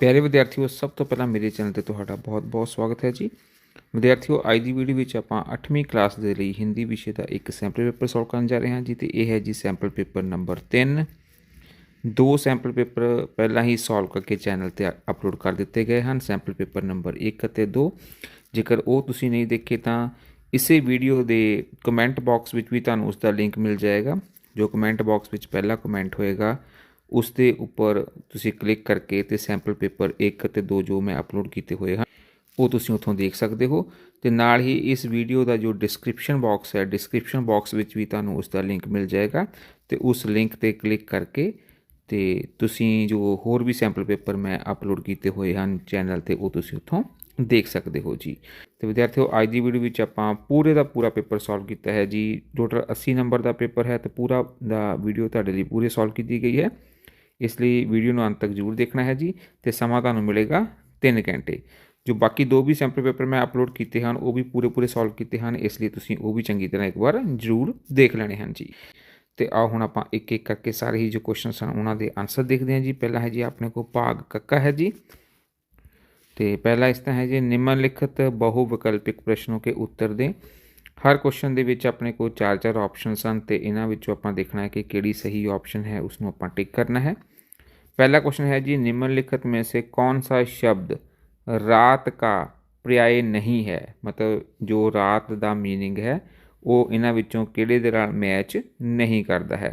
प्यारे विद्यार्थियों, सब तो पहला मेरे चैनल ਤੇ ਤੁਹਾਡਾ ਬਹੁਤ-ਬਹੁਤ ਸਵਾਗਤ ਹੈ ਜੀ। ਵਿਦਿਆਰਥੀਓ, ਅੱਜ ਦੀ ਵੀਡੀਓ ਵਿੱਚ ਆਪਾਂ 8ਵੀਂ ਕਲਾਸ ਦੇ ਲਈ ਹਿੰਦੀ ਵਿਸ਼ੇ ਦਾ ਇੱਕ ਸੈਂਪਲ ਪੇਪਰ ਸੋਲਵ ਕਰਨ ਜਾ ਰਹੇ ਹਾਂ ਜੀ। ਤੇ ਇਹ ਹੈ ਜੀ ਸੈਂਪਲ ਪੇਪਰ ਨੰਬਰ 3। ਦੋ ਸੈਂਪਲ ਪੇਪਰ ਪਹਿਲਾਂ ਹੀ ਸੋਲਵ ਕਰਕੇ ਚੈਨਲ ਤੇ ਅਪਲੋਡ ਕਰ ਦਿੱਤੇ ਗਏ ਹਨ, ਸੈਂਪਲ ਪੇਪਰ ਨੰਬਰ 1 ਅਤੇ 2। ਜੇਕਰ ਉਹ ਤੁਸੀਂ ਨਹੀਂ ਦੇਖੇ ਤਾਂ ਇਸੇ ਵੀਡੀਓ ਦੇ ਕਮੈਂਟ ਬਾਕਸ ਵਿੱਚ ਵੀ ਤੁਹਾਨੂੰ ਉਸ ਦਾ ਲਿੰਕ ਮਿਲ ਜਾਏਗਾ। ਜੋ ਕਮੈਂਟ ਬਾਕਸ ਵਿੱਚ ਪਹਿਲਾ ਕਮੈਂਟ ਹੋਏਗਾ ਉਸ ਦੇ ਉੱਪਰ ਤੁਸੀਂ ਕਲਿੱਕ ਕਰਕੇ ਤੇ ਸੈਂਪਲ ਪੇਪਰ 1 ਅਤੇ 2 ਜੋ ਮੈਂ ਅਪਲੋਡ ਕੀਤੇ ਹੋਏ ਹਨ ਉਹ ਤੁਸੀਂ ਉੱਥੋਂ ਦੇਖ ਸਕਦੇ ਹੋ। ਤੇ ਨਾਲ ਹੀ ਇਸ ਵੀਡੀਓ ਦਾ ਜੋ ਡਿਸਕ੍ਰਿਪਸ਼ਨ ਬਾਕਸ ਹੈ, ਡਿਸਕ੍ਰਿਪਸ਼ਨ ਬਾਕਸ ਵਿੱਚ ਵੀ ਤੁਹਾਨੂੰ ਉਸ ਦਾ ਲਿੰਕ ਮਿਲ ਜਾਏਗਾ। ਤੇ ਉਸ ਲਿੰਕ ਤੇ ਕਲਿੱਕ ਕਰਕੇ ਤੇ ਤੁਸੀਂ ਜੋ ਹੋਰ ਵੀ ਸੈਂਪਲ ਪੇਪਰ ਮੈਂ ਅਪਲੋਡ ਕੀਤੇ ਹੋਏ ਹਨ ਚੈਨਲ ਤੇ ਉਹ ਤੁਸੀਂ ਉੱਥੋਂ ਦੇਖ ਸਕਦੇ ਹੋ ਜੀ। ਤੇ ਵਿਦਿਆਰਥੀਓ, ਅੱਜ ਦੀ ਵੀਡੀਓ ਵਿੱਚ ਆਪਾਂ ਪੂਰੇ ਦਾ ਪੂਰਾ ਪੇਪਰ ਸੋਲਵ ਕੀਤਾ ਹੈ ਜੀ। ਟੋਟਲ 80 ਨੰਬਰ ਦਾ ਪੇਪਰ ਹੈ ਤੇ ਪੂਰਾ ਦਾ ਵੀਡੀਓ ਤੁਹਾਡੇ ਲਈ ਪੂਰੇ ਸੋਲਵ ਕੀਤੀ ਗਈ ਹੈ। ਇਸ ਲਈ ਵੀਡੀਓ ਨੂੰ ਅੰਤ ਤੱਕ ਜ਼ਰੂਰ ਦੇਖਣਾ ਹੈ ਜੀ। ਤੇ ਸਮਾਂ ਤੁਹਾਨੂੰ ਮਿਲੇਗਾ 3 ਘੰਟੇ। ਜੋ ਬਾਕੀ ਦੋ ਵੀ ਸੈਂਪਲ ਪੇਪਰ ਮੈਂ ਅਪਲੋਡ ਕੀਤੇ ਹਨ ਉਹ ਵੀ ਪੂਰੇ ਸੋਲਵ ਕੀਤੇ ਹਨ, ਇਸ ਲਈ ਤੁਸੀਂ ਉਹ ਵੀ ਚੰਗੀ ਤਰ੍ਹਾਂ ਇੱਕ ਵਾਰ ਜ਼ਰੂਰ ਦੇਖ ਲੈਣੇ ਹਨ ਜੀ। ਤੇ ਆਓ ਹੁਣ ਆਪਾਂ ਇੱਕ ਇੱਕ ਕਰਕੇ ਸਾਰੇ ਹੀ ਜੋ ਕੁਐਸਚਨ ਹਨ ਉਹਨਾਂ ਦੇ ਆਂਸਰ ਦੇਖਦੇ ਹਾਂ ਜੀ। ਪਹਿਲਾ ਹੈ ਜੀ ਆਪਣੇ ਕੋਲ ਭਾਗ ਕੱਕਾ है जी। तो पहला इस तरह है जी, निम्नलिखित बहुविकल्पिक प्रश्नों के उत्तर दें। हर क्वेश्चन ਦੇ ਵਿੱਚ ਆਪਣੇ ਕੋਲ 4 ऑप्शनस ਹਨ ਤੇ ਇਹਨਾਂ ਵਿੱਚੋਂ ਆਪਾਂ देखना है कि ਕਿਹੜੀ सही ऑप्शन है उसਨੂੰ ਆਪਾਂ टिक करना है। पहला क्वेश्चन है जी, निम्नलिखित में से कौन सा शब्द रात का पर्याय नहीं है। मतलब जो रात का मीनिंग है वो इन्हां विचों किहड़े दे नाल मैच नहीं करता है।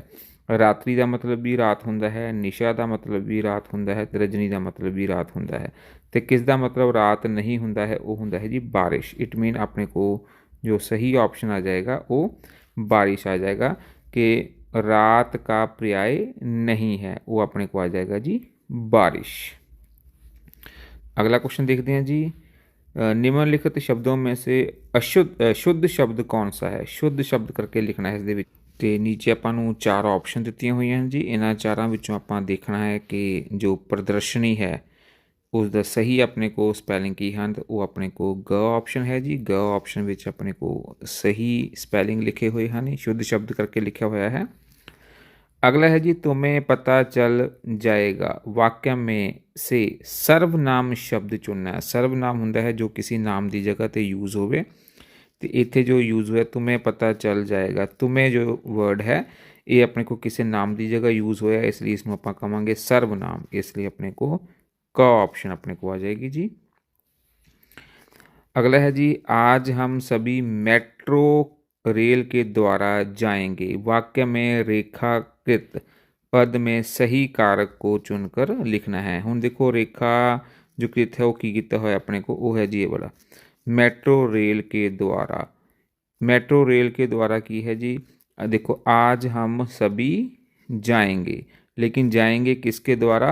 रात्रि का मतलब भी रात हुंदा है, निशा का मतलब भी रात हुंदा है, रजनी का मतलब भी रात हुंदा है। तो किस दा मतलब रात नहीं हुंदा है, वो हुंदा है जी बारिश। इट मीन अपने को जो सही ऑप्शन आ जाएगा वो बारिश आ जाएगा कि रात का पर्याय नहीं है, वो अपने को आ जाएगा जी बारिश। अगला क्वेश्चन देखते हैं जी, निम्नलिखित शब्दों में से शुद्ध शब्द कौन सा है। शुद्ध शब्द करके लिखना है इस ਤੇ ਨੀਚੇ ਆਪਾਂ ਨੂੰ 4 ਆਪਸ਼ਨ ਦਿੱਤੀਆਂ ਹੋਈਆਂ ਹਨ ਜੀ। ਇਹਨਾਂ ਚਾਰਾਂ ਵਿੱਚੋਂ ਆਪਾਂ ਦੇਖਣਾ ਹੈ ਕਿ ਜੋ ਪ੍ਰਦਰਸ਼ਨੀ ਹੈ ਉਸ ਦਾ ਸਹੀ ਆਪਣੇ ਕੋ ਸਪੈਲਿੰਗ ਕੀ ਹਨ। ਤਾਂ ਉਹ ਆਪਣੇ ਕੋ ਗ ਆਪਸ਼ਨ ਹੈ ਜੀ। ਗ ਆਪਸ਼ਨ ਵਿੱਚ ਆਪਣੇ ਕੋ ਸਹੀ ਸਪੈਲਿੰਗ ਲਿਖੇ ਹੋਏ ਹਨ, शुद्ध शब्द करके लिखा हुआ है। अगला है जी, तुम्हें पता चल जाएगा वाक्य में से सर्वनाम शब्द चुनना है। सर्वनाम हुंदा है जो किसी नाम की जगह ते यूज़ होवे। तो इत्थे जो यूज़ हुआ तुम्हें पता चल जाएगा, तुम्हें जो वर्ड है ये अपने को किसी नाम की जगह यूज़ होया, इसलिए इसमें आप कहांगे सर्वनाम, इसलिए अपने को क ऑप्शन अपने को आ जाएगी जी। अगला है जी, आज हम सभी मेट्रो रेल के द्वारा जाएंगे। वाक्य में रेखाकृत पद में सही कारक को चुनकर लिखना है। हुण देखो रेखा जो कृत है वो की कीता होया अपने को, वो है जी ये वाला मेट्रो रेल के द्वारा। मेट्रो रेल के द्वारा की है जी, देखो आज हम सभी जाएंगे, लेकिन जाएंगे किसके द्वारा,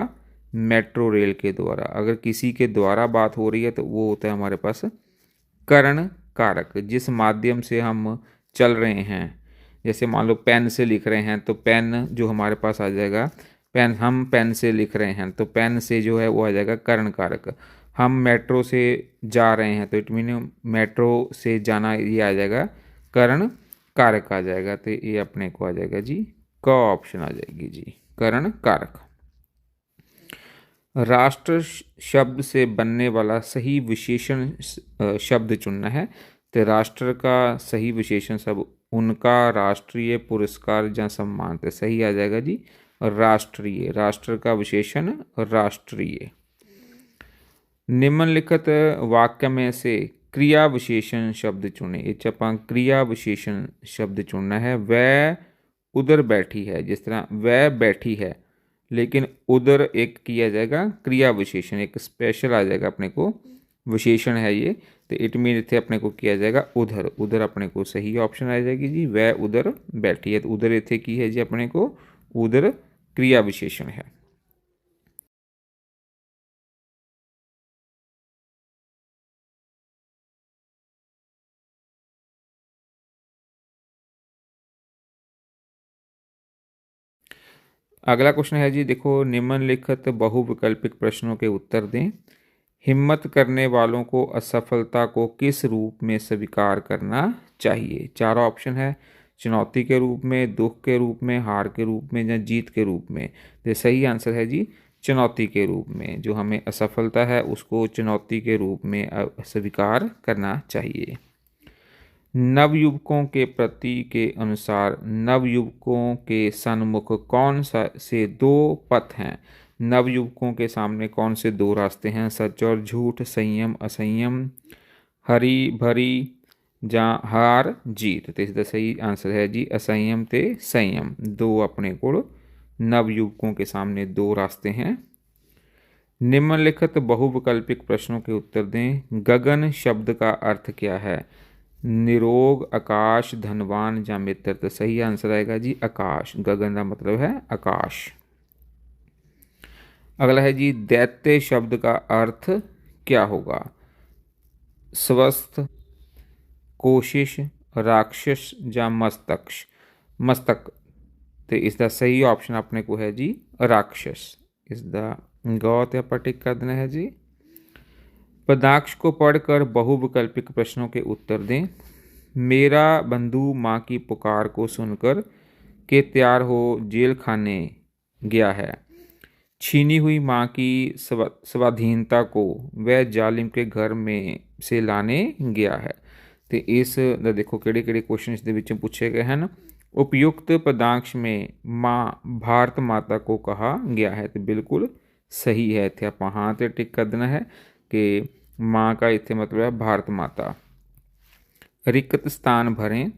मेट्रो रेल के द्वारा। अगर किसी के द्वारा बात हो रही है तो वो होता है हमारे पास करण कारक, जिस माध्यम से हम चल रहे हैं। जैसे मान लो पेन से लिख रहे हैं तो पेन जो हमारे पास आ जाएगा, पेन, हम पेन से लिख रहे हैं तो पेन से जो है वो आ जाएगा करण कारक। हम मेट्रो से जा रहे हैं तो इट मीन मेट्रो से जाना ये आ जाएगा करण कारक आ जाएगा। तो ये अपने को आ जाएगा जी क ऑप्शन आ जाएगी जी करण कारक। राष्ट्र शब्द से बनने वाला सही विशेषण शब्द चुनना है। तो राष्ट्र का सही विशेषण सब उनका राष्ट्रीय पुरस्कार या सम्मान। तो सही आ जाएगा जी राष्ट्रीय, राष्ट्र का विशेषण राष्ट्रीय। निम्नलिखित वाक्य में से क्रिया विशेषण शब्द चुने। इस आप क्रिया विशेषण शब्द चुनना है। वह उधर बैठी है, जिस तरह वह बैठी है, लेकिन उधर एक किया जाएगा क्रिया विशेषण, एक स्पेशल आ जाएगा अपने को विशेषण है ये। तो इट मीन इतने अपने को किया जाएगा उधर। उधर अपने को सही ऑप्शन आ जाएगी जी वह उधर बैठी है। तो उधर इतने की है जी अपने को उधर क्रिया विशेषण है। अगला क्वेश्चन है जी, देखो निम्नलिखित बहुविकल्पिक प्रश्नों के उत्तर दें। हिम्मत करने वालों को असफलता को किस रूप में स्वीकार करना चाहिए। 4 ऑप्शन है, चुनौती के रूप में, दुख के रूप में, हार के रूप में या जीत के रूप में। तो सही आंसर है जी चुनौती के रूप में, जो हमें असफलता है उसको चुनौती के रूप में स्वीकार करना चाहिए। नवयुवकों के प्रति के अनुसार नवयुवकों के सन्मुख कौन सा से दो पथ हैं? नवयुवकों के सामने कौन से दो रास्ते हैं? सच और झूठ, संयम असंयम, हरी भरी ਜਾਂ हार जीत। तो इसका सही आंसर है जी असंयम ते संयम। दो अपने को नवयुवकों के सामने दो रास्ते हैं। निम्नलिखित बहुविकल्पिक प्रश्नों के उत्तर दें। गगन शब्द का अर्थ क्या है? निरोग, आकाश, धनवान या मित्र। तो सही आंसर आएगा जी आकाश। गगन का मतलब है आकाश। अगला है जी दैत्य शब्द का अर्थ क्या होगा? स्वस्थ, कोशिश, राक्षस या मस्तक। तो इसका सही ऑप्शन अपने को है जी राक्षस। इसका गौत या टिक कर देना है जी। पदाक्ष को पढ़कर बहुविकल्पिक प्रश्नों के उत्तर दें। मेरा बंधु माँ की पुकार को सुनकर के तैयार हो जेल खाने गया है। छीनी हुई माँ की स्वाधीनता को वह जालिम के घर में से लाने गया है। तो इस देखो ਕਿਹੜੇ क्वेश्चन ਦੇ ਵਿੱਚ पूछे गए हैं। उपयुक्त पदांश में माँ भारत माता को कहा गया है। तो बिल्कुल सही है। इतने आप हाँ तो टिक कर देना है कि माँ का इतने मतलब है भारत माता। रिक्त स्थान भरें।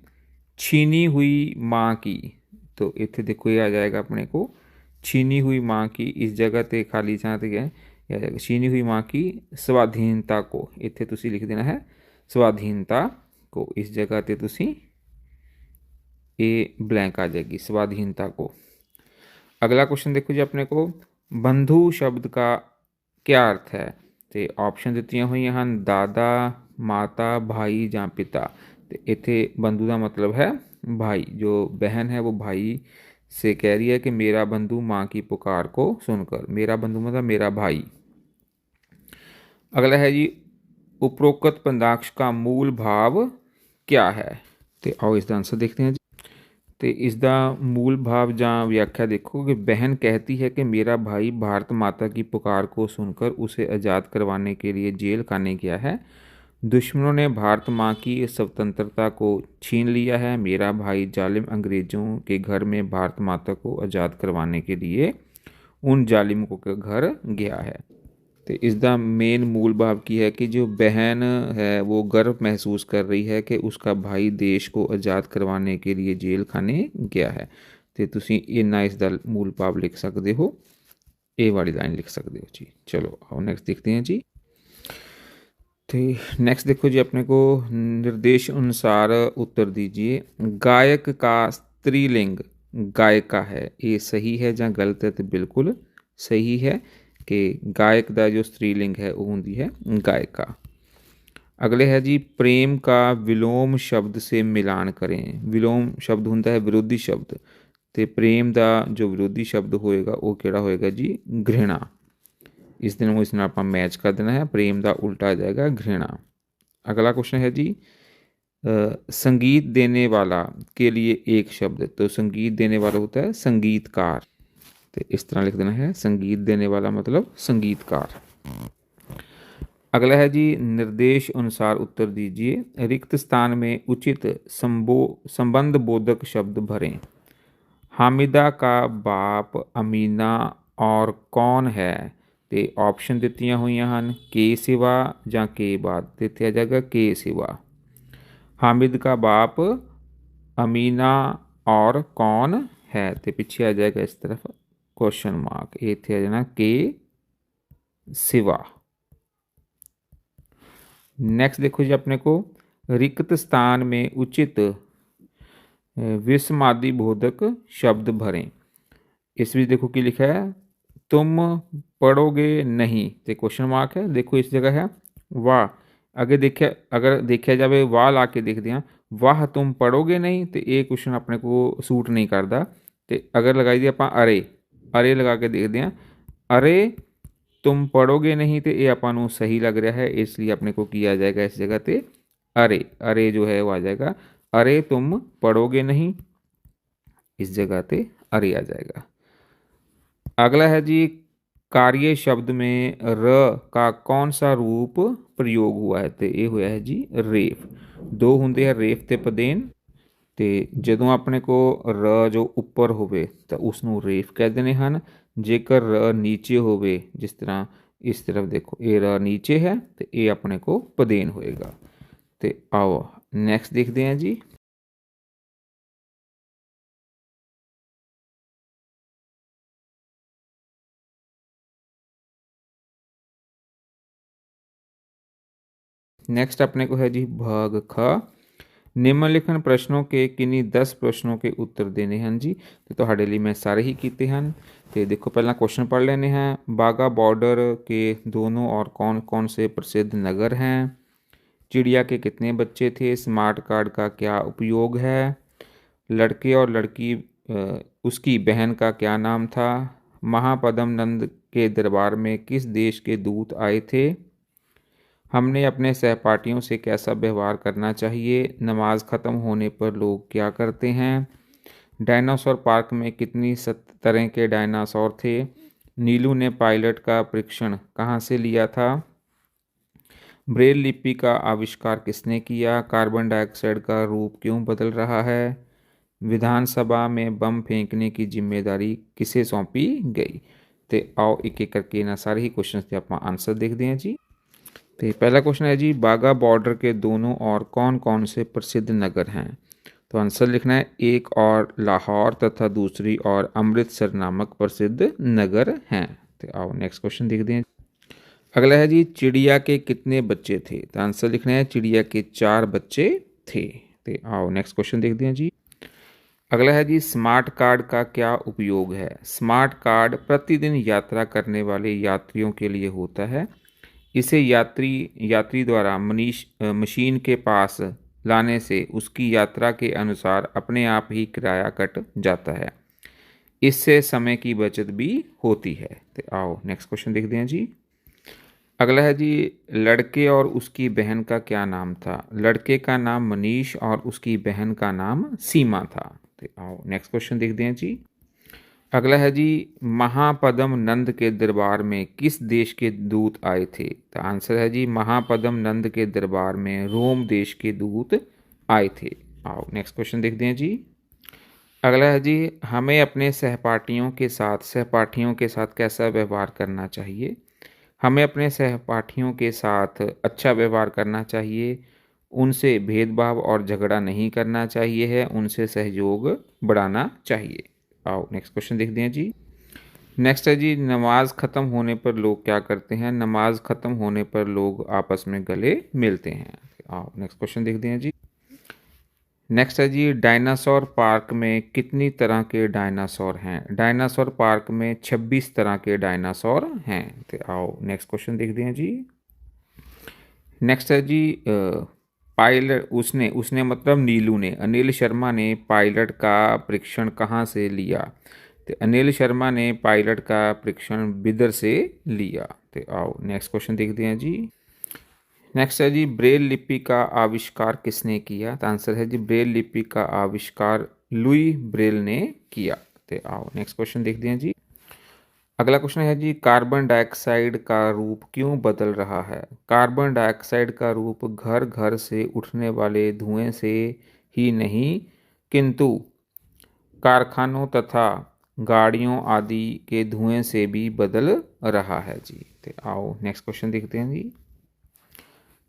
छीनी हुई माँ की, तो इतने देखो ये आ जाएगा अपने को छीनी हुई माँ की, इस जगह ते खाली जहाँ तक है छीनी हुई माँ की स्वाधीनता को, इतने तुसी लिख देना है स्वाधीनता को। इस जगह ते तुसी ये ब्लैंक आ जाएगी स्वाधीनता को। अगला क्वेश्चन देखो जी अपने को बंधु शब्द का क्या अर्थ है? तो ऑप्शन दित्तियां हुई हैं दादा, माता, भाई या पिता। तो इत्थे बंधु का मतलब है भाई। जो बहन है वो भाई से कह रही है कि मेरा बंधु माँ की पुकार को सुनकर। मेरा बंधु मतलब मेरा भाई। अगला है जी उपरोक्त पदाक्ष का मूल भाव क्या है? तो आओ इसका आंसर देखते हैं जी। तो इसका मूल भाव या व्याख्या देखो कि बहन कहती है कि मेरा भाई भारत माता की पुकार को सुनकर उसे आज़ाद करवाने के लिए जेल खाने गया है। दुश्मनों ने भारत माँ की स्वतंत्रता को छीन लिया है। मेरा भाई जालिम अंग्रेज़ों के घर में भारत माता को आज़ाद करवाने के लिए उन जालिमों के घर गया है। तो इसका मेन मूल भाव की है कि जो बहन है वो गर्व महसूस कर रही है कि उसका भाई देश को आज़ाद करवाने के लिए जेल खाने गया है। तो तुसी इन्ना इसका मूल भाव लिख सकते हो, ये वाली लाइन लिख सकते हो जी। चलो आओ नेक्स्ट देखते हैं जी। तो नेक्स्ट देखो जी अपने को निर्देश अनुसार उत्तर दीजिए। गायक का स्त्रीलिंग गायिका है, ये सही है या गलत है? तो बिल्कुल सही है कि गायक का जो स्त्रीलिंग है वो होंगी है गायिका। अगले है जी प्रेम का विलोम शब्द से मिलान करें। विलोम शब्द होता है विरोधी शब्द, तो प्रेम का जो विरोधी शब्द होएगा वो केड़ा होएगा जी घृणा। इस दिन वो इसमें आप मैच कर देना है, प्रेम का उल्टा आ जाएगा घृणा। अगला क्वेश्चन है जी संगीत देने वाला के लिए एक शब्द। तो संगीत देने वाला होता है संगीतकार। तो इस तरह लिख देना है संगीत देने वाला मतलब संगीतकार। अगला है जी निर्देश अनुसार उत्तर दीजिए। रिक्त स्थान में उचित संबंध बोधक शब्द भरें। हामिदा का बाप अमीना और कौन है? तो ऑप्शन दित्तियां हुई हैं के सिवा या के बाद। इत्थे आ जाएगा के सिवा। हामिद का बाप अमीना और कौन है? तो पीछे आ जाएगा इस तरफ क्वेश्चन मार्क, ये इत्थे आ जाना के सिवा। नेक्स्ट देखो जी अपने को रिक्त स्थान में उचित विस्मादि बोधक शब्द भरें। इस बीच देखो कि लिखा है तुम पढ़ोगे नहीं, तो क्वेश्चन मार्क है। देखो इस जगह है वाह, अगर देखा जाए वाह ला के देख दिया वाह तुम पढ़ोगे नहीं, तो ये क्वेश्चन अपने को सूट नहीं करता। तो अगर लगाई दी आप अरे लगा के देख दिया अरे तुम पढ़ोगे नहीं, तो ये अपन सही लग रहा है, इसलिए अपने को किया जाएगा इस जगह पे अरे जो है वो आ जाएगा अरे तुम पढ़ोगे नहीं, इस जगह पे अरे आ जाएगा। अगला है जी कार्य शब्द में र का कौन सा रूप प्रयोग हुआ है? तो ये होया है जी रेफ। दो होंगे है रेफ ते पदेन। तो ਜਦੋਂ ਆਪਣੇ ਕੋ ਰ ਜੋ ਉੱਪਰ ਹੋਵੇ ਤਾਂ ਉਸ ਨੂੰ ਰੇਫ ਕਹਿ ਦਿੰਦੇ ਹਨ। ਜੇਕਰ ਰ ਨੀਚੇ ਹੋਵੇ, ਜਿਸ ਤਰ੍ਹਾਂ ਇਸ ਤਰਫ ਦੇਖੋ ਇਹ ਰ ਨੀਚੇ ਹੈ ਤੇ ਇਹ ਆਪਣੇ ਕੋ ਪਦੇਨ ਹੋਏਗਾ। ਤੇ ਆਓ ਨੈਕਸਟ ਦੇਖਦੇ ਹਾਂ ਜੀ। नेक्स्ट अपने को है जी भाग ख। निम्नलिखित प्रश्नों के किन्हीं 10 प्रश्नों के उत्तर देने हैं जी। तो ਤੁਹਾਡੇ ਲਈ मैं सारे ही कीते हैं। तो देखो पहला क्वेश्चन पढ़ लेने हैं। बाघा बॉर्डर के दोनों और कौन कौन से प्रसिद्ध नगर हैं? चिड़िया के कितने बच्चे थे? स्मार्ट कार्ड का क्या उपयोग है? लड़के और लड़की उसकी बहन का क्या नाम था? महापद्म नंद के दरबार में किस देश के दूत आए थे? हमने अपने सहपाठियों से कैसा व्यवहार करना चाहिए? नमाज ख़त्म होने पर लोग क्या करते हैं? डायनासोर पार्क में कितनी तरह के डायनासोर थे? नीलू ने पायलट का परीक्षण कहाँ से लिया था? ब्रेल लिपि का आविष्कार किसने किया? कार्बन डाइऑक्साइड का रूप क्यों बदल रहा है? विधानसभा में बम फेंकने की जिम्मेदारी किसे सौंपी गई? तो आओ एक एक करके इन्होंने सारे ही क्वेश्चन के आप आंसर देखते हैं जी। तो पहला क्वेश्चन है जी बाघा बॉर्डर के दोनों और कौन कौन से प्रसिद्ध नगर हैं? तो आंसर लिखना है एक और लाहौर तथा दूसरी और अमृतसर नामक प्रसिद्ध नगर हैं। तो आओ नेक्स्ट क्वेश्चन देखते हैं। अगला है जी चिड़िया के कितने बच्चे थे? तो आंसर लिखना है चिड़िया के 4 बच्चे थे। तो आओ नेक्स्ट क्वेश्चन देखते हैं जी। अगला है जी स्मार्ट कार्ड का क्या उपयोग है? स्मार्ट कार्ड प्रतिदिन यात्रा करने वाले यात्रियों के लिए होता है। इसे यात्री द्वारा मशीन के पास लाने से उसकी यात्रा के अनुसार अपने आप ही किराया कट जाता है। इससे समय की बचत भी होती है। तो आओ नेक्स्ट क्वेश्चन देखते हैं जी। अगला है जी लड़के और उसकी बहन का क्या नाम था? लड़के का नाम मनीष और उसकी बहन का नाम सीमा था। तो आओ नेक्स्ट क्वेश्चन देखते हैं जी। अगला है जी महापद्म नंद के दरबार में किस देश के दूत आए थे? तो आंसर है जी महापद्म नंद के दरबार में रोम देश के दूत आए थे। आओ नेक्स्ट क्वेश्चन देखते हैं जी। अगला है जी हमें अपने सहपाठियों के साथ कैसा व्यवहार करना चाहिए? हमें अपने सहपाठियों के साथ अच्छा व्यवहार करना चाहिए। उनसे भेदभाव और झगड़ा नहीं करना चाहिए है। उनसे सहयोग बढ़ाना चाहिए। आओ नेक्स्ट क्वेश्चन देखते हैं जी। नेक्स्ट है जी नमाज ख़त्म होने पर लोग क्या करते हैं? नमाज ख़त्म होने पर लोग आपस में गले मिलते हैं। आओ नेक्स्ट क्वेश्चन देखते हैं जी। नेक्स्ट है जी डायनासोर पार्क में कितनी तरह के डायनासोर हैं? डायनासोर पार्क में 26 तरह के डायनासोर हैं। तो आओ नेक्स्ट क्वेश्चन देखते हैं जी। नेक्स्ट है जी पायलट उसने मतलब नीलू ने अनिल शर्मा ने पायलट का परीक्षण कहाँ से लिया? तो अनिल शर्मा ने पायलट का परीक्षण बिदर से लिया। तो आओ नेक्स्ट क्वेश्चन देखते हैं जी। नेक्स्ट है जी ब्रेल लिपि का आविष्कार किसने किया? तो आंसर है जी ब्रेल लिपि का आविष्कार लुई ब्रेल ने किया। तो आओ नेक्स्ट क्वेश्चन देखते हैं जी। अगला क्वेश्चन है जी कार्बन डाइऑक्साइड का रूप क्यों बदल रहा है? कार्बन डाइऑक्साइड का रूप घर घर से उठने वाले धुएं से ही नहीं किंतु कारखानों तथा गाड़ियों आदि के धुएं से भी बदल रहा है जी। तो आओ नेक्स्ट क्वेश्चन देखते हैं जी।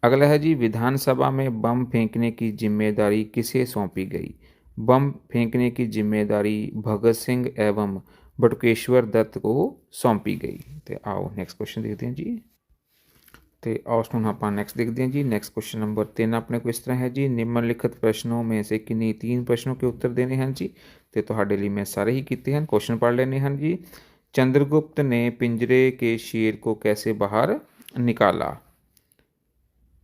अगला है जी विधानसभा में बम फेंकने की जिम्मेदारी किसे सौंपी गई? बम फेंकने की जिम्मेदारी भगत सिंह एवं बटुकेश्वर दत्त को सौंपी गई। तो आओ नेक्स्ट क्वेश्चन देखते हैं जी। तो आओ सुन आप नेक्स्ट देखते हैं जी। नेक्स्ट क्वेश्चन नंबर 3 अपने को इस तरह है जी निम्नलिखित प्रश्नों में से किन्हीं 3 प्रश्नों के उत्तर देने हैं जी। तो ਤੁਹਾਡੇ ਲਈ मैं सारे ही किए हैं। क्वेश्चन पढ़ लेने हैं जी। चंद्रगुप्त ने पिंजरे के शेर को कैसे बाहर निकाला?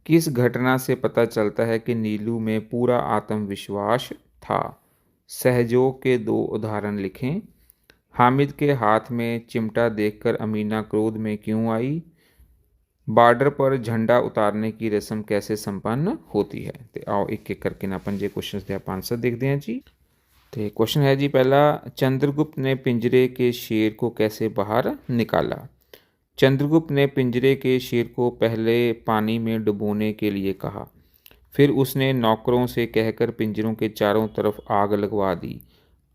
किस घटना से पता चलता है कि नीलू में पूरा आत्मविश्वास था? सहयोग के 2 उदाहरण लिखें। हामिद के हाथ में चिमटा देखकर अमीना क्रोध में क्यों आई? बॉर्डर पर झंडा उतारने की रस्म कैसे संपन्न होती है? तो आओ एक एक करके ना अपन जे क्वेश्चन के आप आंसर देखते हैं जी। तो क्वेश्चन है जी पहला चंद्रगुप्त ने पिंजरे के शेर को कैसे बाहर निकाला? चंद्रगुप्त ने पिंजरे के शेर को पहले पानी में डुबोने के लिए कहा। फिर उसने नौकरों से कहकर पिंजरों के चारों तरफ आग लगवा दी।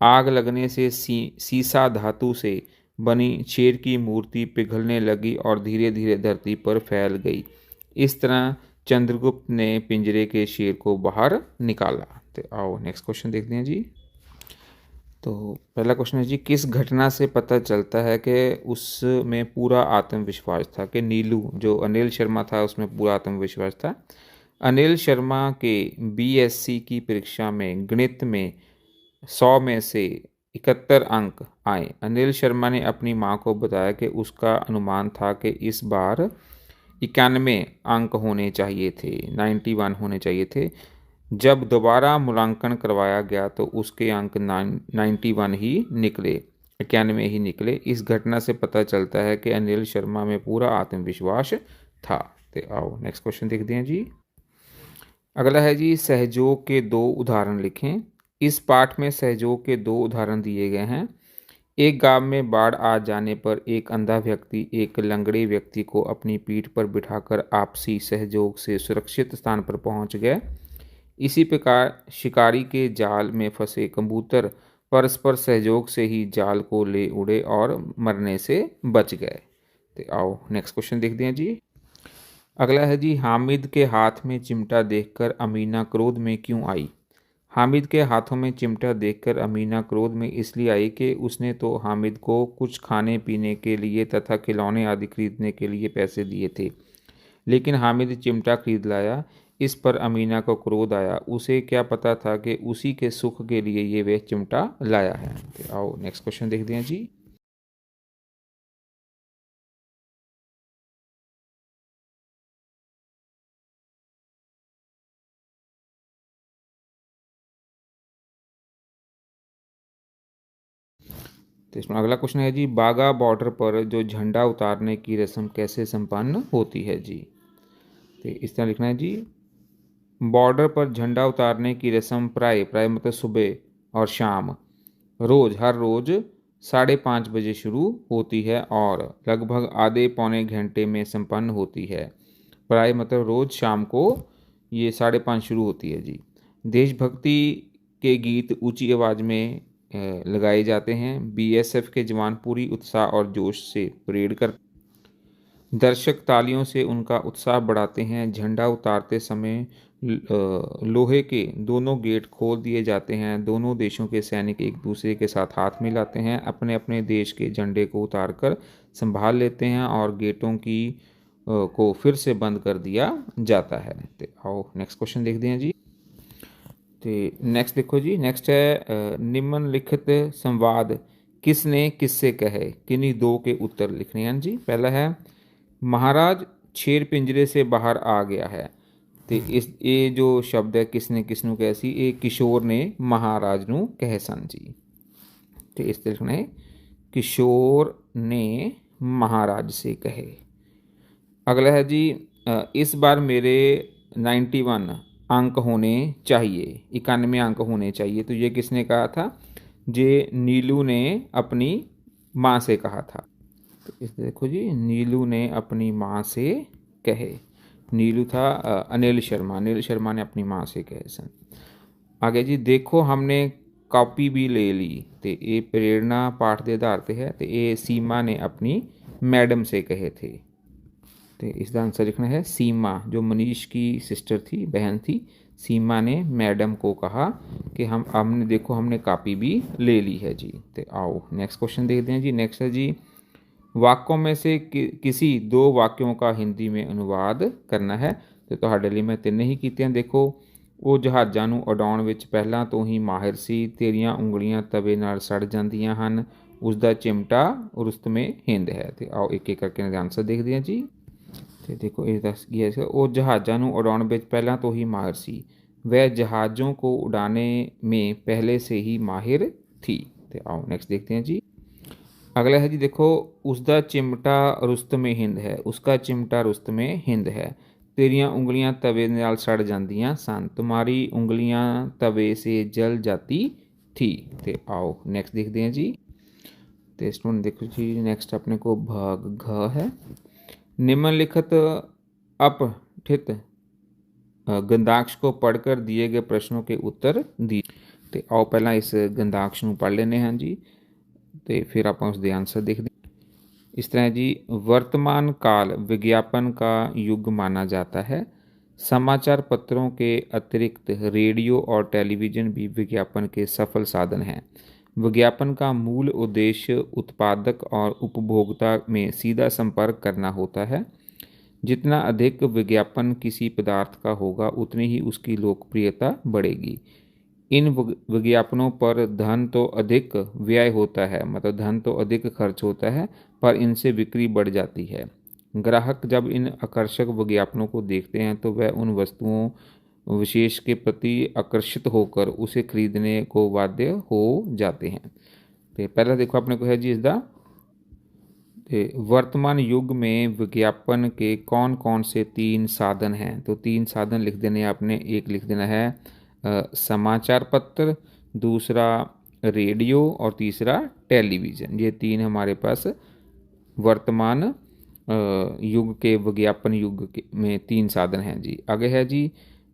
आग लगने से सीसा धातु से बनी शेर की मूर्ति पिघलने लगी और धीरे धीरे धरती पर फैल गई। इस तरह चंद्रगुप्त ने पिंजरे के शेर को बाहर निकाला। तो आओ नेक्स्ट क्वेश्चन देखते हैं जी। तो पहला क्वेश्चन है जी, किस घटना से पता चलता है कि उसमें पूरा आत्मविश्वास था, कि नीलू जो अनिल शर्मा था उसमें पूरा आत्मविश्वास था। अनिल शर्मा के बीएससी की परीक्षा में गणित में 100 में से 71 अंक आए। अनिल शर्मा ने अपनी मां को बताया कि उसका अनुमान था कि इस बार 91 अंक होने चाहिए थे, 91 होने चाहिए थे। जब दोबारा मूल्यांकन करवाया गया तो उसके अंक 91 ही निकले, 91 ही निकले। इस घटना से पता चलता है कि अनिल शर्मा में पूरा आत्मविश्वास था। तो आओ नेक्स्ट क्वेश्चन देखते हैं जी। अगला है जी, सहयोग के 2 उदाहरण लिखें। इस पाठ में सहयोग के 2 उदाहरण दिए गए हैं। एक गांव में बाढ़ आ जाने पर एक अंधा व्यक्ति एक लंगड़े व्यक्ति को अपनी पीठ पर बिठाकर आपसी सहयोग से सुरक्षित स्थान पर पहुंच गए। इसी प्रकार शिकारी के जाल में फंसे कबूतर परस्पर सहयोग से ही जाल को ले उड़े और मरने से बच गए। तो आओ नेक्स्ट क्वेश्चन देखते हैं जी। अगला है जी, हामिद के हाथ में चिमटा देखकर अमीना क्रोध में क्यों आई। हामिद के हाथों में चिमटा देखकर अमीना क्रोध में इसलिए आई कि उसने तो हामिद को कुछ खाने पीने के लिए तथा खिलौने आदि खरीदने के लिए पैसे दिए थे, लेकिन हामिद चिमटा खरीद लाया। इस पर अमीना को क्रोध आया। उसे क्या पता था कि उसी के सुख के लिए ये वह चिमटा लाया है। तो आओ नेक्स्ट क्वेश्चन देखते हैं जी। तो इसमें अगला क्वेश्चन है जी, बागा बॉर्डर पर जो झंडा उतारने की रस्म कैसे संपन्न होती है जी। तो इस तरह लिखना है जी, बॉर्डर पर झंडा उतारने की रस्म प्राय मतलब सुबह और शाम रोज हर रोज 5:30 बजे शुरू होती है और लगभग आधे पौने घंटे में संपन्न होती है। प्राय मतलब रोज शाम को ये 5:30 शुरू होती है जी। देशभक्ति के गीत ऊंची आवाज़ में लगाए जाते हैं। बीएसएफ के जवान पूरी उत्साह और जोश से परेड कर दर्शक तालियों से उनका उत्साह बढ़ाते हैं। झंडा उतारते समय लोहे के दोनों गेट खोल दिए जाते हैं। दोनों देशों के सैनिक एक दूसरे के साथ हाथ मिलाते हैं, अपने अपने देश के झंडे को उतारकर संभाल लेते हैं और गेटों की को फिर से बंद कर दिया जाता है। तो आओ नेक्स्ट क्वेश्चन देखते हैं जी। तो नेक्स्ट देखो जी, नेक्स्ट है निम्नलिखित संवाद किसने किससे कहे, किन्हीं 2 के उत्तर लिखने हैं जी। पहला है, महाराज शेर पिंजरे से बाहर आ गया है। तो इस ये जो शब्द है किसने किसनू कहे सी, ये किशोर ने महाराज नू कहे सन जी। तो इस तरह लिखना है, किशोर ने महाराज से कहे। अगला है जी, इस बार मेरे 91 अंक होने चाहिए, 91 अंक होने चाहिए। तो ये किसने कहा था, जे नीलू ने अपनी माँ से कहा था। तो इस देखो जी, नीलू ने अपनी माँ से कहे। नीलू था अनिल शर्मा, अनिल शर्मा ने अपनी माँ से कहे सन। आगे जी, देखो हमने कॉपी भी ले ली। तो ये प्रेरणा पाठ के आधार पर है। तो ये सीमा ने अपनी मैडम से कहे थे। तो इसका आंसर लिखना है सीमा, जो मनीष की सिस्टर थी, बहन थी। सीमा ने मैडम को कहा कि हमने देखो हमने कॉपी भी ले ली है जी। तो आओ नेक्स्ट क्वेश्चन देखते हैं जी। नेक्स्ट है जी, वाक्यों में से किसी 2 वाक्यों का हिंदी में अनुवाद करना है। तो ਤੁਹਾਡੇ ਲਈ ਮੈਂ 3 ਹੀ ਕੀਤੇ ਹਨ। ਦੇਖੋ, ਉਹ ਜਹਾਜ਼ਾਂ ਨੂੰ ਉਡਾਉਣ ਵਿੱਚ ਪਹਿਲਾਂ ਤੋਂ ਹੀ ਮਾਹਿਰ ਸੀ। ਤੇਰੀਆਂ ਉਂਗਲੀਆਂ ਤਵੇ ਨਾਲ ਸੜ ਜਾਂਦੀਆਂ ਹਨ। ਉਸ ਦਾ ਚਿਮਟਾ ਰੁਸਤਮੇ ਹਿੰਦ ਹੈ। ਤੇ ਆਓ ਇੱਕ ਇੱਕ ਕਰਕੇ ਇਹਦੇ ਆਨਸਰ ਦੇਖਦੇ ਹਾਂ ਜੀ। ਤੇ ਦੇਖੋ ਇਹ ਦੱਸ ਗਿਆ ਹੈ, ਉਹ जहाज़ों ਨੂੰ उड़ाने ਵਿੱਚ ਪਹਿਲਾਂ ਤੋਂ ही माहिर सी। वह जहाज़ों को उड़ाने में पहले से ही माहिर थी। तो आओ नेक्स्ट देखते हैं जी। अगला है जी, देखो, उसका चिमटा रुस्तमे हिंद है। उसका चिमटा रुस्तमे हिंद है। तेरियां उंगलियां तवे नाल सड़ जांदियां सन। तुम्हारी उंगलियां तवे से जल जाती थी। तो आओ नेक्स्ट देखते हैं जी। तो स्टूडेंट देखो जी नेक्स्ट अपने को भाग घ है। निम्नलिखित अपठित गंधाक्ष को पढ़कर दिए गए प्रश्नों के उत्तर दिए। तो आओ पहला इस गंधाक्ष ਨੂੰ पढ़ लेने हैं जी, तो फिर आप उसके आंसर देखते। इस तरह जी, वर्तमान काल विज्ञापन का युग माना जाता है। समाचार पत्रों के अतिरिक्त रेडियो और टेलीविज़न भी विज्ञापन के सफल साधन हैं। विज्ञापन का मूल उद्देश्य उत्पादक और उपभोक्ता में सीधा संपर्क करना होता है। जितना अधिक विज्ञापन किसी पदार्थ का होगा उतनी ही उसकी लोकप्रियता बढ़ेगी। इन विज्ञापनों पर धन तो अधिक व्यय होता है, मतलब धन तो अधिक खर्च होता है, पर इनसे बिक्री बढ़ जाती है। ग्राहक जब इन आकर्षक विज्ञापनों को देखते हैं तो वह उन वस्तुओं विशेष के प्रति आकर्षित होकर उसे खरीदने को बाध्य हो जाते हैं। तो पहला देखो अपने को है जी इसका, वर्तमान युग में विज्ञापन के कौन कौन से 3 साधन हैं। तो 3 साधन लिख देने आपने। एक लिख देना है समाचार पत्र, दूसरा रेडियो और तीसरा टेलीविज़न। ये 3 हमारे पास वर्तमान युग के विज्ञापन युग में 3 साधन हैं जी। आगे है जी,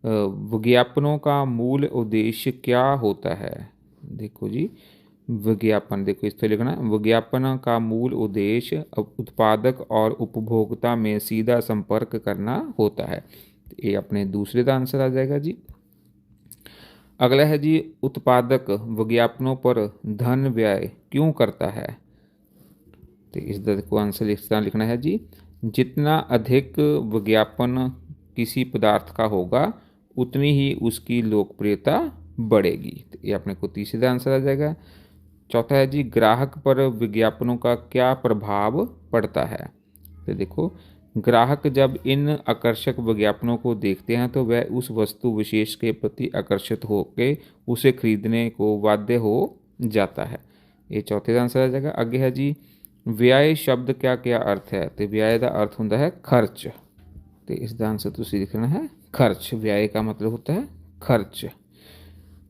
विज्ञापनों का मूल उद्देश्य क्या होता है। देखो जी विज्ञापन, देखो इस तरह लिखना, विज्ञापन का मूल उद्देश्य उत्पादक और उपभोक्ता में सीधा संपर्क करना होता है। ये अपने दूसरे का आंसर आ जाएगा जी। अगला है जी, उत्पादक विज्ञापनों पर धन व्यय क्यों करता है। तो इस को आंसर इस तरह लिखना है जी, जितना अधिक विज्ञापन किसी पदार्थ का होगा उतनी ही उसकी लोकप्रियता बढ़ेगी। तो ये अपने को तीसरा आंसर आ जाएगा। चौथा है जी, ग्राहक पर विज्ञापनों का क्या प्रभाव पड़ता है। तो देखो ग्राहक जब इन आकर्षक विज्ञापनों को देखते हैं तो वह उस वस्तु विशेष के प्रति आकर्षित होकर उसे खरीदने को बाध्य हो जाता है। ये चौथे का आंसर आ जाएगा। आगे है जी, व्यय शब्द क्या क्या अर्थ है। तो व्यय का अर्थ होता है खर्च। तो इसका आंसर तुसी लिखना है खर्च। व्यय का मतलब होता है खर्च।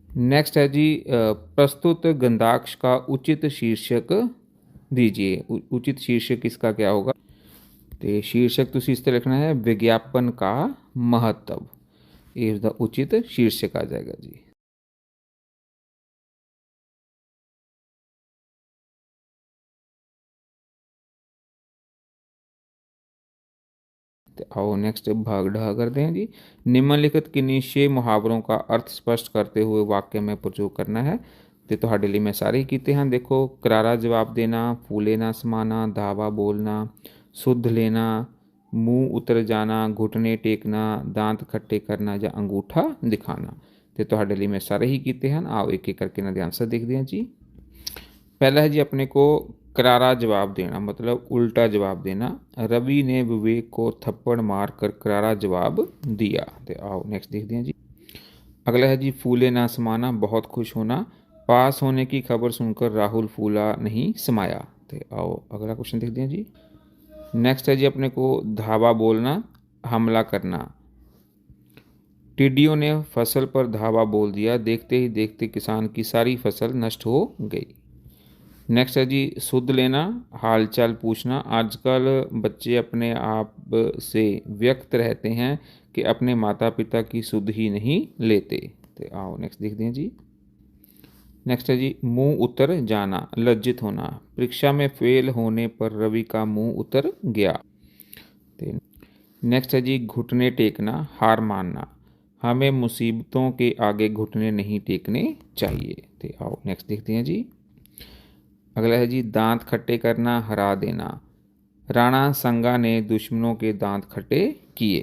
नेक्स्ट है जी, प्रस्तुत गंधाक्ष का उचित शीर्षक दीजिए। उचित शीर्षक इसका क्या होगा। तो शीर्षक तुसी इस तरह लिखना है, विज्ञापन का महत्व। ये इसका उचित शीर्षक आ जाएगा जी। तो आओ नेक्स्ट भाग ढा करते हैं जी। निम्नलिखित किन्हीं 6 मुहावरों का अर्थ स्पष्ट करते हुए वाक्य में प्रयोग करना है। तो ਤੁਹਾਡੇ ਲਈ मैं सारे ही कीते हैं। देखो, करारा जवाब देना, फूले ना समाना, धावा बोलना, सुध लेना, मुंह उतर जाना, घुटने टेकना, दांत खट्टे करना या अंगूठा दिखाना। तो ਤੁਹਾਡੇ ਲਈ मैं सारे ही कीते हैं। आओ एक एक करके इन्होंने आंसर देखते हैं जी। पहला है जी अपने को करारा जवाब देना, मतलब उल्टा जवाब देना। रवि ने विवेक को थप्पड़ मार कर करारा जवाब दिया। तो आओ नेक्स्ट देखते हैं जी। अगला है जी, फूले ना समाना, बहुत खुश होना। पास होने की खबर सुनकर राहुल फूला नहीं समाया। तो आओ अगला क्वेश्चन देखते हैं जी। नेक्स्ट है जी अपने को धावा बोलना, हमला करना। टिड्डियों ने फसल पर धावा बोल दिया, देखते ही देखते किसान की सारी फसल नष्ट हो गई। नेक्स्ट है जी, सुध लेना, हालचाल पूछना। आजकल बच्चे अपने आप से व्यक्त रहते हैं कि अपने माता पिता की सुध ही नहीं लेते। तो आओ नेक्स्ट देखते हैं जी। नेक्स्ट है जी, मुंह उतर जाना, लज्जित होना। परीक्षा में फेल होने पर रवि का मुंह उतर गया। तो नेक्स्ट है जी, घुटने टेकना, हार मानना। हमें मुसीबतों के आगे घुटने नहीं टेकने चाहिए। तो आओ नेक्स्ट देखते हैं जी। अगला है जी, दांत खट्टे करना, हरा देना। राणा संगा ने दुश्मनों के दांत खट्टे किए।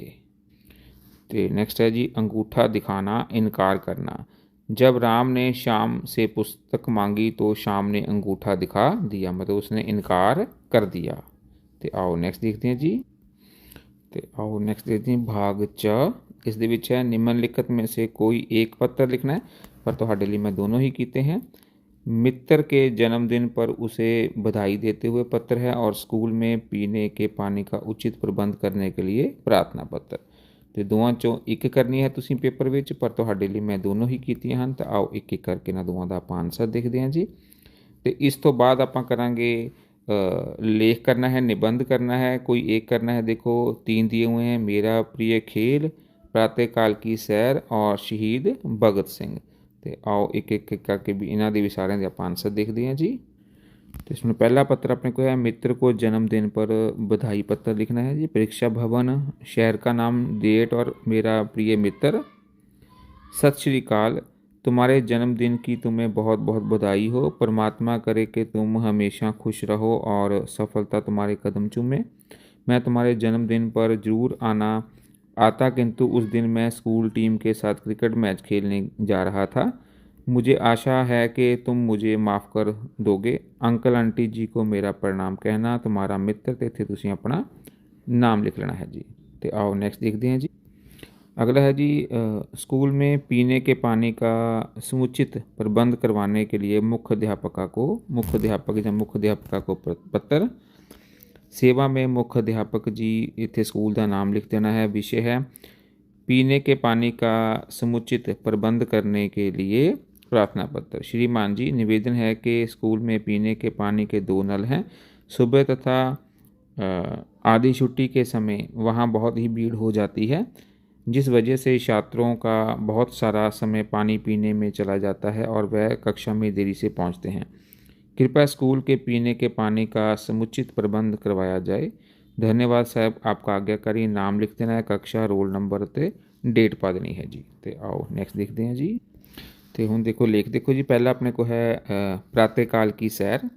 तो नेक्स्ट है जी, अंगूठा दिखाना, इनकार करना। जब राम ने श्याम से पुस्तक मांगी तो श्याम ने अंगूठा दिखा दिया, मतलब उसने इनकार कर दिया। तो आओ नेक्स्ट देखते हैं जी। तो आओ नेक्स्ट देखते हैं भाग च। इस दे विच है, निम्नलिखित में से कोई एक पत्र लिखना है, पर तुहाडे लिए मैं दोनों ही कीते हैं। मित्र के जन्मदिन पर उसे बधाई देते हुए पत्र है, और स्कूल में पीने के पानी का उचित प्रबंध करने के लिए प्रार्थना पत्र। तो दोवां चों एक करनी है तुसीं पेपर विच, पर तुहाडे लिए मैं दोनों ही कीतियां हन। तो आओ एक एक करके इन्हां दोवां दा आपां आंसर देखदे हां जी। तो इस तो बाद आप करांगे लेख करना है, निबंध करना है, कोई एक करना है। देखो 3 दिए हुए हैं, मेरा प्रिय खेल, प्रातःकाल की सैर और शहीद भगत सिंह। तो आओ एक एक करके भी इन्हों के भी सारे आप आंसर देखते हैं जी। तो इसमें पहला पत्र अपने को है, मित्र को जन्मदिन पर बधाई पत्र लिखना है जी। परीक्षा भवन, शहर का नाम, डेट और मेरा प्रिय मित्र। सत श्री अकाल, तुम्हारे जन्मदिन की तुम्हें बहुत बहुत बधाई हो। परमात्मा करे कि तुम हमेशा खुश रहो और सफलता तुम्हारे कदम चूमे। मैं तुम्हारे जन्मदिन पर जरूर आता, किंतु उस दिन मैं स्कूल टीम के साथ क्रिकेट मैच खेलने जा रहा था। मुझे आशा है कि तुम मुझे माफ़ कर दोगे। अंकल आंटी जी को मेरा प्रणाम कहना। तुम्हारा मित्र। तो इत्थे तुसीं अपना नाम लिख लेना है जी। तो आओ नेक्स्ट देखते हैं जी। अगला है जी, स्कूल में पीने के पानी का समुचित प्रबंध करवाने के लिए मुख्य अध्यापक या मुख्य अध्यापका को पत्र। सेवा में मुख्य अध्यापक जी, इत्थे स्कूल का नाम लिख देना है। विषय है पीने के पानी का समुचित प्रबंध करने के लिए प्रार्थना पत्र। श्रीमान जी, निवेदन है कि स्कूल में पीने के पानी के 2 नल हैं। सुबह तथा आधी छुट्टी के समय वहाँ बहुत ही भीड़ हो जाती है, जिस वजह से छात्रों का बहुत सारा समय पानी पीने में चला जाता है और वह कक्षा में देरी से पहुँचते हैं। कृपया स्कूल के पीने के पानी का समुचित प्रबंध करवाया जाए। धन्यवाद साहब। आपका आज्ञाकारी नाम लिख देना है, कक्षा, रोल नंबर ते डेट पा देनी है जी। तो आओ नेक्स्ट देखते हैं जी। तो हुण देखो लेख देखो जी। पहला अपने को है प्रातःकाल की सैर।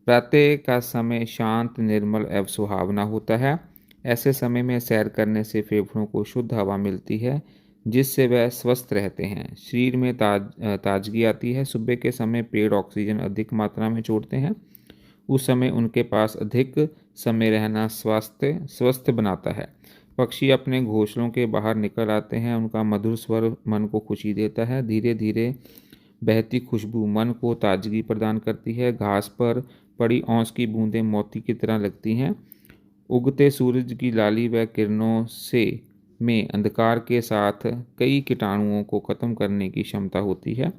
प्रातः का समय शांत, निर्मल एवं सुहावना होता है। ऐसे समय में सैर करने से फेफड़ों को शुद्ध हवा मिलती है, जिससे वह स्वस्थ रहते हैं। शरीर में ताजगी आती है। सुबह के समय पेड़ ऑक्सीजन अधिक मात्रा में छोड़ते हैं। उस समय उनके पास अधिक समय रहना स्वस्थ बनाता है। पक्षी अपने घोंसलों के बाहर निकल आते हैं। उनका मधुर स्वर मन को खुशी देता है। धीरे धीरे बहती खुशबू मन को ताजगी प्रदान करती है। घास पर पड़ी ओस की बूंदें मोती की तरह लगती हैं। उगते सूरज की लाली व किरणों से में अंधकार के साथ कई कीटाणुओं को खत्म करने की क्षमता होती है।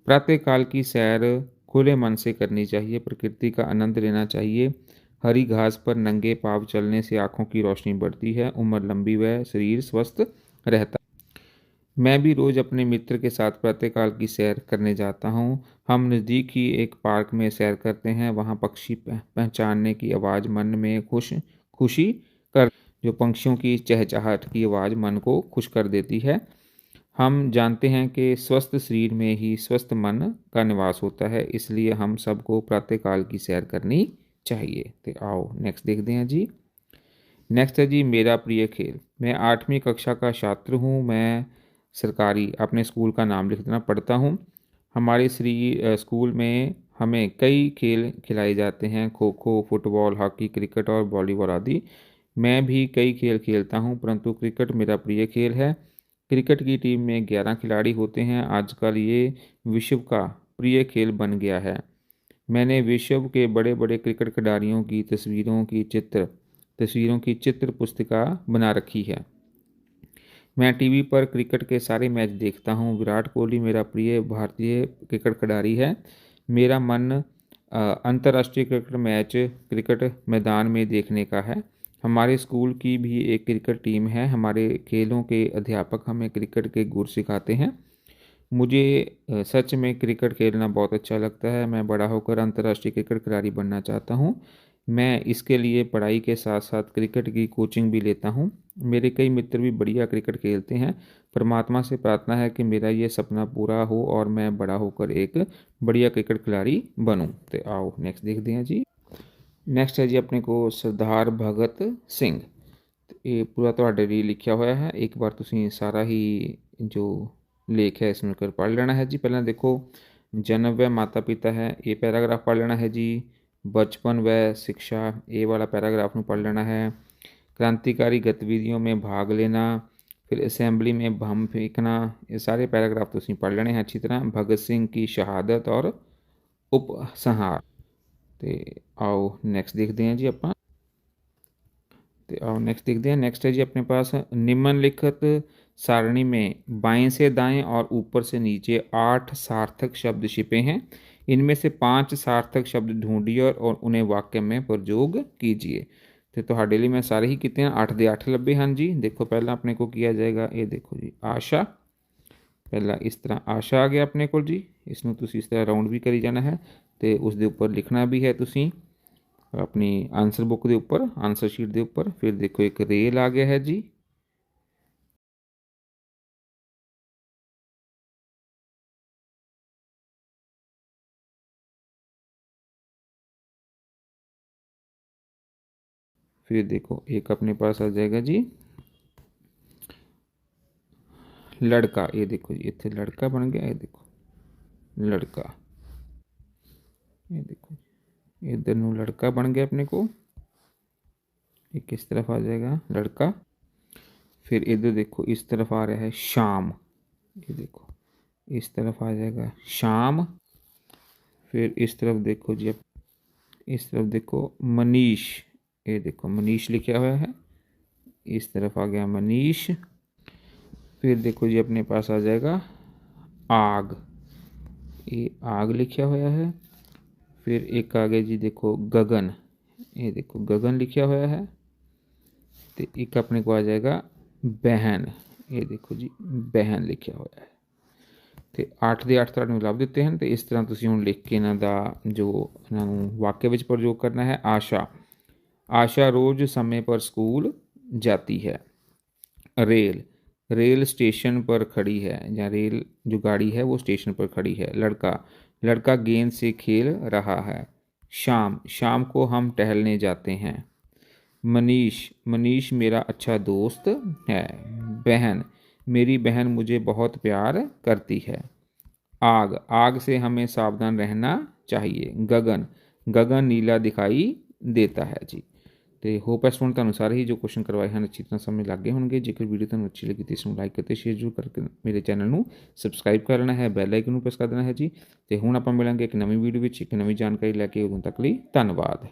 प्रातःकाल की सैर खुले मन से करनी चाहिए। प्रकृति का आनंद लेना चाहिए। हरी घास पर नंगे पांव चलने से आँखों की रोशनी बढ़ती है, उम्र लंबी व शरीर स्वस्थ रहता है। मैं भी रोज़ अपने मित्र के साथ प्रातःकाल की सैर करने जाता हूँ। हम नज़दीक ही एक पार्क में सैर करते हैं। वहाँ पक्षी पहचानने की आवाज़ मन में खुशी कर जो पंक्षियों की चहचहाट की आवाज़ मन को खुश कर देती है। हम जानते हैं कि स्वस्थ शरीर में ही स्वस्थ मन का निवास होता है, इसलिए हम सबको प्रातःकाल की सैर करनी चाहिए। तो आओ नेक्स्ट देखते हैं जी। नेक्स्ट है जी, मेरा प्रिय खेल। मैं 8वीं कक्षा का छात्र हूँ। मैं सरकारी अपने स्कूल का नाम लिख देना पढ़ता हूँ। हमारे स्कूल में हमें कई खेल खिलाए जाते हैं, kho kho, football, hockey, cricket और वॉलीबॉल आदि। मैं भी कई खेल खेलता हूँ, परंतु क्रिकेट मेरा प्रिय खेल है। क्रिकेट की टीम में 11 खिलाड़ी होते हैं। आजकल ये विश्व का प्रिय खेल बन गया है। मैंने विश्व के बड़े बड़े क्रिकेट खिलाड़ियों की तस्वीरों की चित्र पुस्तिका बना रखी है। मैं टीवी पर क्रिकेट के सारे मैच देखता हूँ। विराट कोहली मेरा प्रिय भारतीय क्रिकेट खिलाड़ी है। मेरा मन अंतर्राष्ट्रीय क्रिकेट मैदान में देखने का है। हमारे स्कूल की भी एक क्रिकेट टीम है। हमारे खेलों के अध्यापक हमें क्रिकेट के गुर सिखाते हैं। मुझे सच में क्रिकेट खेलना बहुत अच्छा लगता है। मैं बड़ा होकर अंतर्राष्ट्रीय क्रिकेट खिलाड़ी बनना चाहता हूँ। मैं इसके लिए पढ़ाई के साथ साथ क्रिकेट की कोचिंग भी लेता हूँ। मेरे कई मित्र भी बढ़िया क्रिकेट खेलते हैं। परमात्मा से प्रार्थना है कि मेरा ये सपना पूरा हो और मैं बड़ा होकर एक बढ़िया क्रिकेट खिलाड़ी बनूँ। तो आओ नेक्स्ट देखते हैं जी। नेक्स्ट है जी अपने को सरदार भगत सिंह। ये पूरा ਤੁਹਾਡੇ लिए लिखा हुआ है। एक बार तुसीं सारा ही जो लेख है इसमें कर पढ़ लेना है जी। पहले देखो जन्म व माता पिता है, ये पैराग्राफ पढ़ लेना है जी। बचपन व शिक्षा, ये वाला पैराग्राफ में पढ़ लेना है। क्रांतिकारी गतिविधियों में भाग लेना, फिर असेंबली में बम फेंकना, ये सारे पैराग्राफ तुसीं पढ़ लेने हैं अच्छी तरह। भगत सिंह की शहादत और उपसंहार। तो आओ नेक्स्ट देखते हैं जी आप। तो आओ नेक्स्ट देखते हैं। नेक्स्ट है जी अपने पास निम्नलिखित सारणी में बाएं से दाएं और ऊपर से नीचे 8 सार्थक शब्द छिपे हैं। इनमें से 5 सार्थक शब्द ढूंढिए और उन्हें वाक्य में प्रयोग कीजिए। तो ਤੁਹਾਡੇ ਲਈ मैं सारे ही किए हैं, 8 ਦੇ 8 ਲੱਭੇ ਹਨ जी। देखो पहला अपने को किया जाएगा, ये देखो जी आशा, पहला इस तरह आशा आ गया अपने को जी। इसनों तुसी इस तरह राउंड भी करी जाना है तो उसके उपर लिखना भी है तुसी अपनी आंसर बुक के उपर, आंसर शीट के उपर। फिर देखो एक रेल आ गया है जी, फिर देखो एक अपने पास आ जाएगा जी लड़का। ये देखो जी इत्थे लड़का बन गया, ये देखो लड़का, ये देखो इधर नू लड़का बन गया अपने को। एक इस तरफ आ जाएगा लड़का, फिर इधर देखो इस तरफ आ रहा है शाम, ये देखो इस तरफ आ जाएगा शाम। फिर इस तरफ देखो जी, इस तरफ देखो मनीष, ये देखो मनीष लिखा हुआ है, इस तरफ आ गया मनीष। फिर देखो जी अपने पास आ जाएगा आग, ये आग लिखा हुआ है। फिर एक आ गया जी देखो गगन, ये देखो गगन लिखा हुआ है। तो एक अपने को आ जाएगा बहन, ये देखो जी बहन लिखा हुआ है। तो 8 ਦੇ 8 ਤੁਹਾਨੂੰ ਲੱਭ ਦਿੱਤੇ ਹਨ। तो इस तरह ਤੁਸੀਂ ਹੁਣ लिख के ਇਹਨਾਂ ਦਾ जो ਇਹਨਾਂ ਨੂੰ वाक्य ਵਿੱਚ प्रयोग करना है। आशा, आशा रोज समय पर स्कूल जाती है। रेल, रेल स्टेशन पर खड़ी है, या रेल जो गाड़ी है वो स्टेशन पर खड़ी है। लड़का, लड़का गेंद से खेल रहा है। शाम, शाम को हम टहलने जाते हैं। मनीष, मनीष मेरा अच्छा दोस्त है। बहन, मेरी बहन मुझे बहुत प्यार करती है। आग, आग से हमें सावधान रहना चाहिए। गगन, गगन नीला दिखाई देता है जी। तो होप है स्टूडेंट ਤੁਹਾਨੂੰ ਸਾਰੇ ਹੀ ਜੋ ਕੁਐਸਚਨ ਕਰਵਾਏ ਹਨ ਅੱਛੀ ਤਰ੍ਹਾਂ ਸਮਝ ਲੱਗ ਗਏ ਹੋਣਗੇ। ਜੇਕਰ ਵੀਡੀਓ ਤੁਹਾਨੂੰ ਅੱਛੀ ਲੱਗੀ ਤਾਂ ਇਸ ਨੂੰ ਲਾਈਕ ਅਤੇ ਸ਼ੇਅਰ ਜ਼ਰੂਰ ਕਰਕੇ ਮੇਰੇ ਚੈਨਲ ਨੂੰ ਸਬਸਕ੍ਰਾਈਬ ਕਰ ਲੈਣਾ ਹੈ, ਬੈਲ ਆਈਕਨ ਨੂੰ ਪ੍ਰੈਸ ਕਰ ਦੇਣਾ ਹੈ ਜੀ। ਤੇ ਹੁਣ ਆਪਾਂ ਮਿਲਾਂਗੇ ਇੱਕ ਨਵੀਂ ਵੀਡੀਓ ਵਿੱਚ ਇੱਕ ਨਵੀਂ ਜਾਣਕਾਰੀ ਲੈ ਕੇ। ਉਦੋਂ ਤੱਕ ਲਈ ਧੰਨਵਾਦ।